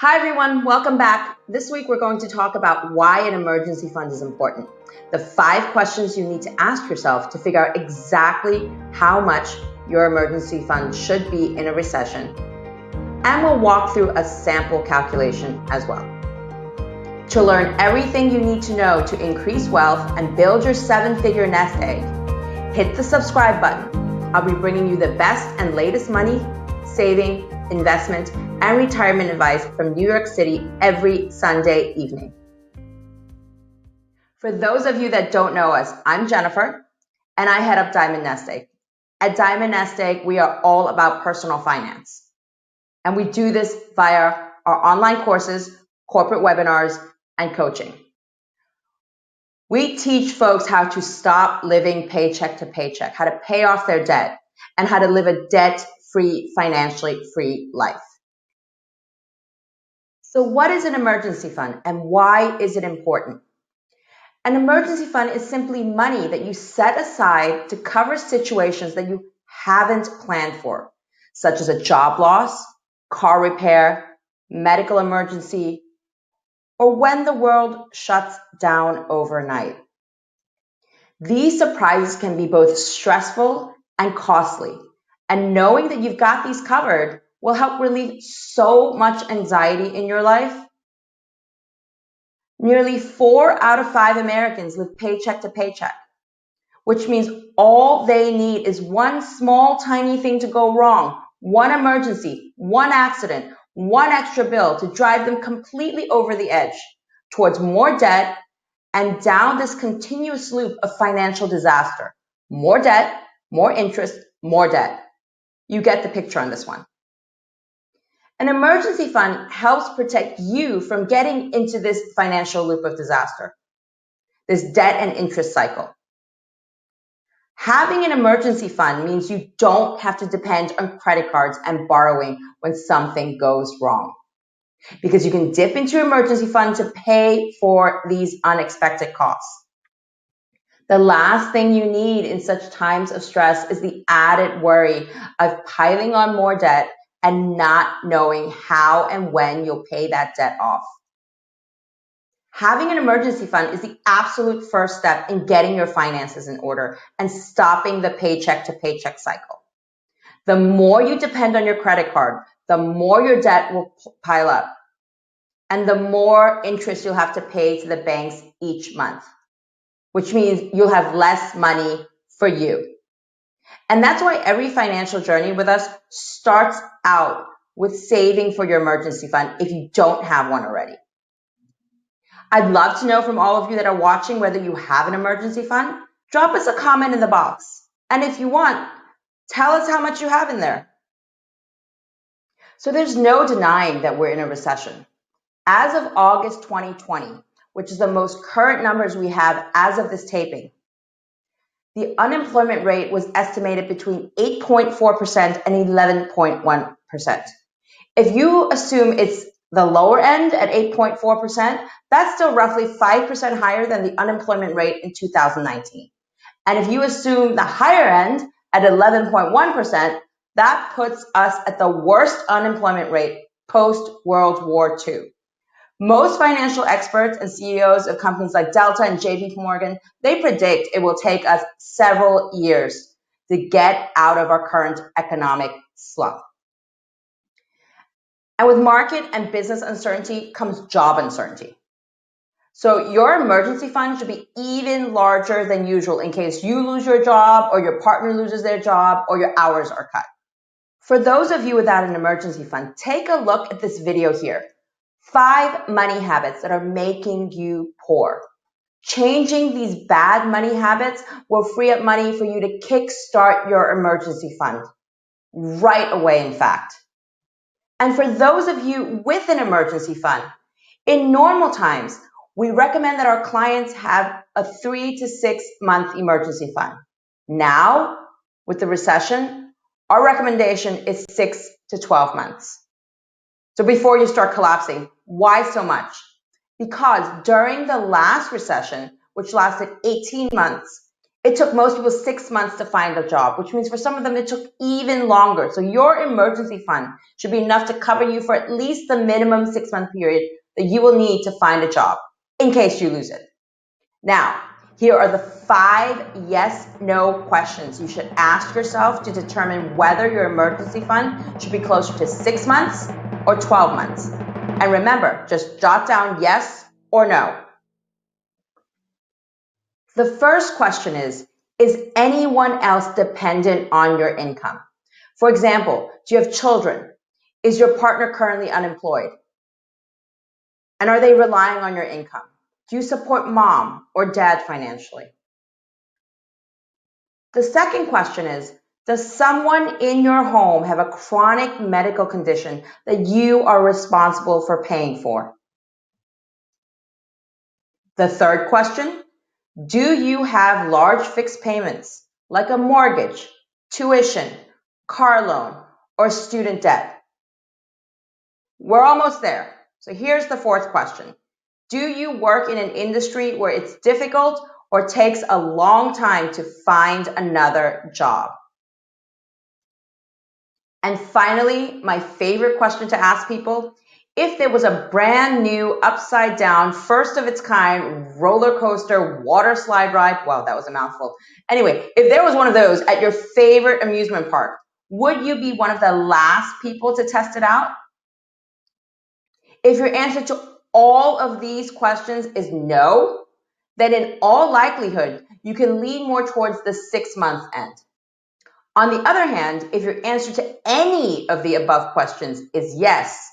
Hi everyone, welcome back. This week we're going to talk about why an emergency fund is important. The 5 questions you need to ask yourself to figure out exactly how much your emergency fund should be in a recession. And we'll walk through a sample calculation as well. To learn everything you need to know to increase wealth and build your 7-figure nest egg, hit the subscribe button. I'll be bringing you the best and latest money, saving, investment, and retirement advice from New York City every Sunday evening. For those of you that don't know us, I'm Jennifer, and I head up Diamond NestEgg. At Diamond NestEgg, we are all about personal finance. And we do this via our online courses, corporate webinars, and coaching. We teach folks how to stop living paycheck to paycheck, how to pay off their debt, and how to live a debt-free, financially free life. So what is an emergency fund and why is it important? An emergency fund is simply money that you set aside to cover situations that you haven't planned for, such as a job loss, car repair, medical emergency, or when the world shuts down overnight. These surprises can be both stressful and costly, and knowing that you've got these covered will help relieve so much anxiety in your life. Nearly 4 out of 5 Americans live paycheck to paycheck, which means all they need is one small tiny thing to go wrong, one emergency, one accident, one extra bill to drive them completely over the edge towards more debt and down this continuous loop of financial disaster. More debt, more interest, more debt. You get the picture on this one. An emergency fund helps protect you from getting into this financial loop of disaster, this debt and interest cycle. Having an emergency fund means you don't have to depend on credit cards and borrowing when something goes wrong, because you can dip into your emergency fund to pay for these unexpected costs. The last thing you need in such times of stress is the added worry of piling on more debt and not knowing how and when you'll pay that debt off. Having an emergency fund is the absolute first step in getting your finances in order and stopping the paycheck to paycheck cycle. The more you depend on your credit card, the more your debt will pile up, and the more interest you'll have to pay to the banks each month, which means you'll have less money for you. And that's why every financial journey with us starts out with saving for your emergency fund if you don't have one already. I'd love to know from all of you that are watching whether you have an emergency fund. Drop us a comment in the box. And if you want, tell us how much you have in there. So there's no denying that we're in a recession. As of August 2020, which is the most current numbers we have as of this taping, the unemployment rate was estimated between 8.4% and 11.1%. If you assume it's the lower end at 8.4%, that's still roughly 5% higher than the unemployment rate in 2019. And if you assume the higher end at 11.1%, that puts us at the worst unemployment rate post-World War II. Most financial experts and CEOs of companies like Delta and JP Morgan, they predict it will take us several years to get out of our current economic slump. And with market and business uncertainty comes job uncertainty. So your emergency fund should be even larger than usual in case you lose your job or your partner loses their job or your hours are cut. For those of you without an emergency fund, take a look at this video here. 5 money habits that are making you poor. Changing these bad money habits will free up money for you to kickstart your emergency fund right away, in fact. And for those of you with an emergency fund, in normal times, we recommend that our clients have a 3 to 6 month emergency fund. Now, with the recession, our recommendation is 6 to 12 months. So before you start collapsing, why so much? Because during the last recession, which lasted 18 months, It took most people 6 months to find a job, which means for some of them it took even longer. So your emergency fund should be enough to cover you for at least the minimum 6-month period that you will need to find a job in case you lose it. Now, here are the 5 yes/no questions you should ask yourself to determine whether your emergency fund should be closer to 6 months or 12 months. And remember, just jot down yes or no. The first question is anyone else dependent on your income? For example, do you have children? Is your partner currently unemployed? And are they relying on your income? Do you support mom or dad financially? The second question is, does someone in your home have a chronic medical condition that you are responsible for paying for? The third question, do you have large fixed payments like a mortgage, tuition, car loan, or student debt? We're almost there. So here's the fourth question. Do you work in an industry where it's difficult or takes a long time to find another job? And finally, my favorite question to ask people, if there was a brand new, upside down, first of its kind roller coaster water slide ride, wow, that was a mouthful. Anyway, if there was one of those at your favorite amusement park, would you be one of the last people to test it out? If your answer to all of these questions is no, then in all likelihood, you can lean more towards the 6-month end. On the other hand, if your answer to any of the above questions is yes,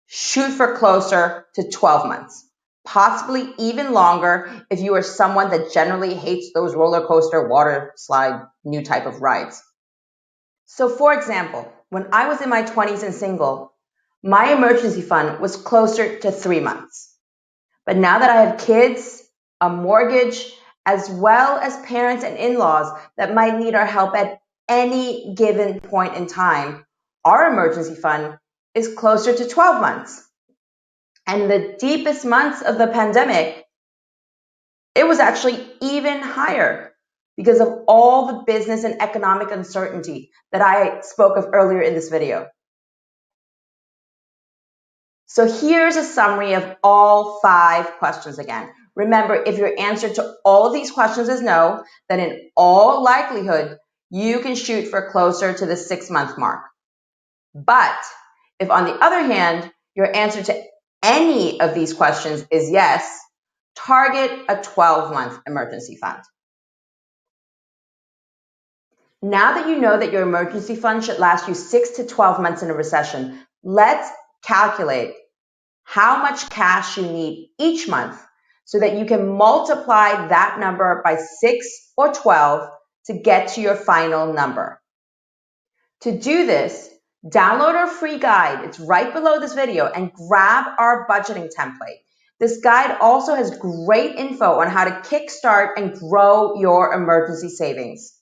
shoot for closer to 12 months, possibly even longer if you are someone that generally hates those roller coaster, water slide, new type of rides. So for example, when I was in my 20s and single, my emergency fund was closer to 3 months. But now that I have kids, a mortgage, as well as parents and in-laws that might need our help at any given point in time, our emergency fund is closer to 12 months. And the deepest months of the pandemic, it was actually even higher because of all the business and economic uncertainty that I spoke of earlier in this video. So here's a summary of all 5 questions again. Remember, if your answer to all of these questions is no, then in all likelihood, you can shoot for closer to the 6-month mark. But if on the other hand, your answer to any of these questions is yes, target a 12-month emergency fund. Now that you know that your emergency fund should last you 6 to 12 months in a recession, let's calculate how much cash you need each month so that you can multiply that number by 6 or 12 to get to your final number. To do this, download our free guide. It's right below this video, and grab our budgeting template. This guide also has great info on how to kickstart and grow your emergency savings.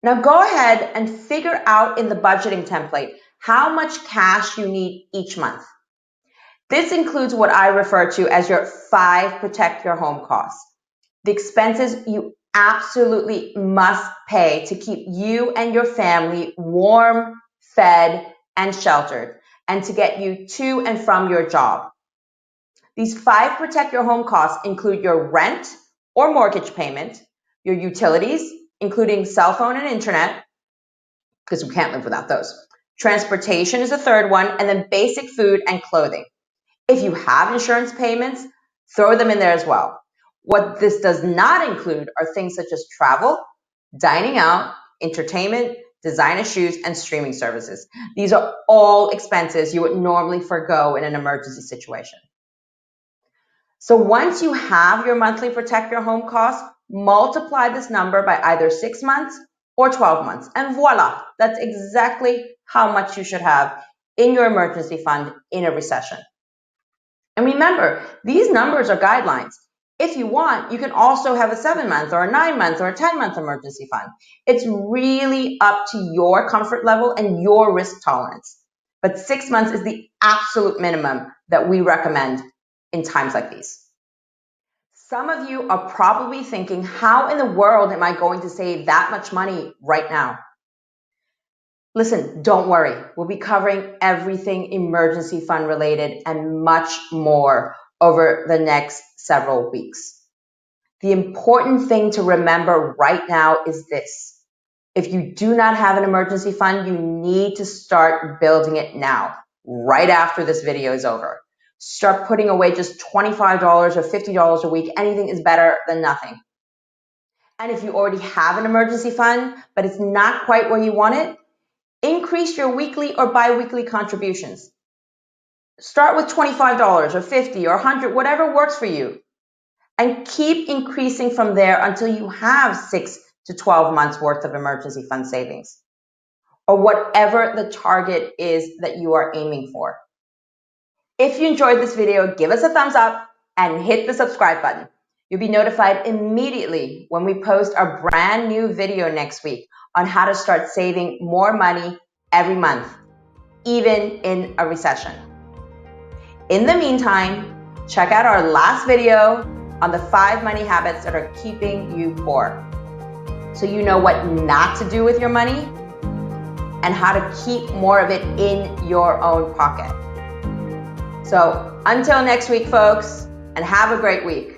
Now go ahead and figure out in the budgeting template how much cash you need each month. This includes what I refer to as your 5 protect your home costs. The expenses you absolutely must pay to keep you and your family warm, fed, and sheltered, and to get you to and from your job. These 5 protect your home costs include your rent or mortgage payment, your utilities, including cell phone and internet, because we can't live without those. Transportation is the third one, and then basic food and clothing. If you have insurance payments, throw them in there as well. What this does not include are things such as travel, dining out, entertainment, designer shoes, and streaming services. These are all expenses you would normally forgo in an emergency situation. So once you have your monthly protect your home costs, multiply this number by either 6 months or 12 months. And voila, that's exactly how much you should have in your emergency fund in a recession. And remember, these numbers are guidelines. If you want, you can also have a 7-month or a 9-month or a 10-month emergency fund. It's really up to your comfort level and your risk tolerance. But 6 months is the absolute minimum that we recommend in times like these. Some of you are probably thinking, how in the world am I going to save that much money right now? Listen, don't worry. We'll be covering everything emergency fund related and much more over the next several weeks. The important thing to remember right now is this. If you do not have an emergency fund, you need to start building it now, right after this video is over. Start putting away just $25 or $50 a week. Anything is better than nothing. And if you already have an emergency fund, but it's not quite where you want it, increase your weekly or bi-weekly contributions. Start with $25 or $50 or $100, whatever works for you. And keep increasing from there until you have 6 to 12 months worth of emergency fund savings, or whatever the target is that you are aiming for. If you enjoyed this video, give us a thumbs up and hit the subscribe button. You'll be notified immediately when we post our brand new video next week on how to start saving more money every month, even in a recession. In the meantime, check out our last video on the 5 money habits that are keeping you poor, so you know what not to do with your money and how to keep more of it in your own pocket. So until next week, folks, and have a great week.